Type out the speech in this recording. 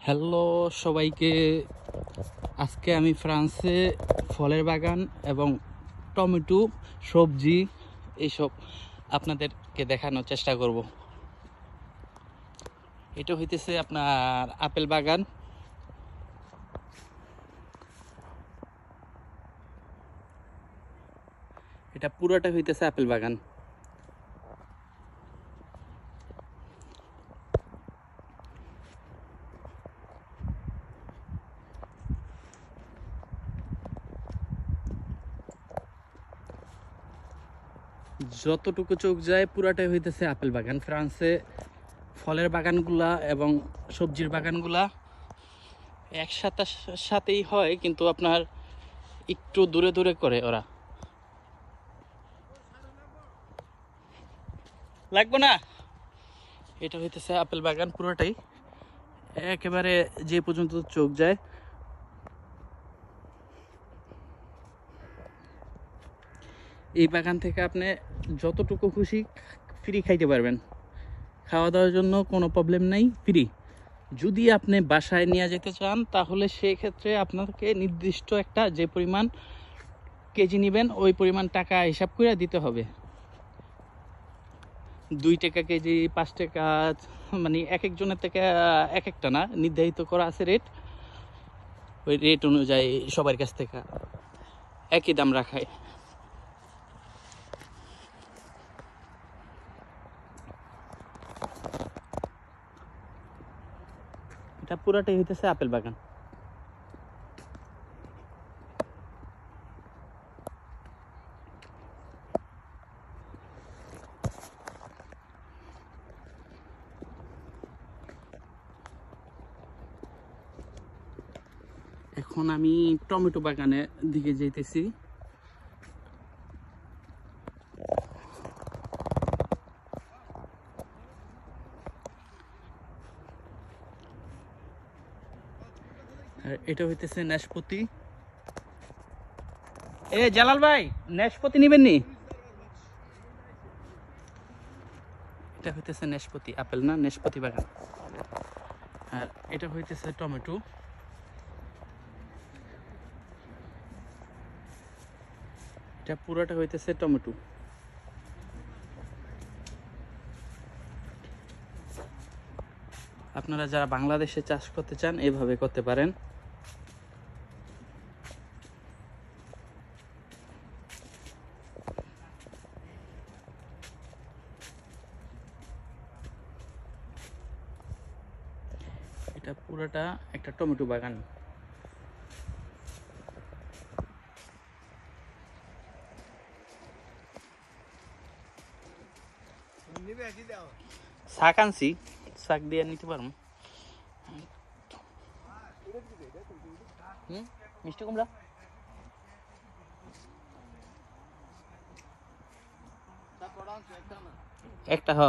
Hello সবাইকে। আজকে আমি ফ্রান্সে ফলের বাগান এবং টমেটো সবজি এইসব আপনাদেরকে দেখানোর চেষ্টা করব। এটা হইতেছে আপনার আপেল বাগান। এটা পুরোটা হইতেছে আপেল বাগান। যতটুকু চোখ যায় পুরাটাই হইতেছে আপেল বাগান। ফ্রান্সে ফলের বাগানগুলা এবং সবজির বাগানগুলা একসাথে সাথেই হয়, কিন্তু আপনার একটু দূরে দূরে করে ওরা। লাগবে না। এটা হইতেছে আপেল বাগান পুরোটাই, একেবারে যে পর্যন্ত চোখ যায়। এই বাগান থেকে আপনি যতটুকু খুশি ফ্রি খাইতে পারবেন। খাওয়া দাওয়ার জন্য কোনো প্রবলেম নাই, ফ্রি। যদি আপনি বাসায় নিয়ে যেতে চান তাহলে সেক্ষেত্রে আপনাকে নির্দিষ্ট একটা যে পরিমাণ কেজি নেবেন ওই পরিমাণ টাকা হিসাব করে দিতে হবে। 2 টাকা কেজি, 5 টাকা, মানে এক একজনের থেকে এক একটা না, নির্ধারিত করা আছে রেট। ওই রেট অনুযায়ী সবার কাছ থেকে একই দাম রাখায়। এটা পুরাটাই হইতেছে আপেল বাগান। এখন আমি টমেটো বাগানের দিকে যাইতেছি। আর এটা হইতেছে নাশপাতি। জালাল ভাই, নাশপাতি নিবেন নি? এটা হইতেছে নাশপাতি, আপেল না, নাশপাতি বাগান। আর এটা হইতেছে টমেটো। এটা পুরোটা হইতেছে টমেটো। আপনারা যারা বাংলাদেশে চাষ করতে চান এইভাবে করতে পারেন। এটা পুরোটা একটা টমেটো বাগান। শাক আনছি, শাক দিয়ে নিতে পারবো। মিষ্টি কুমড়া একটা, হ।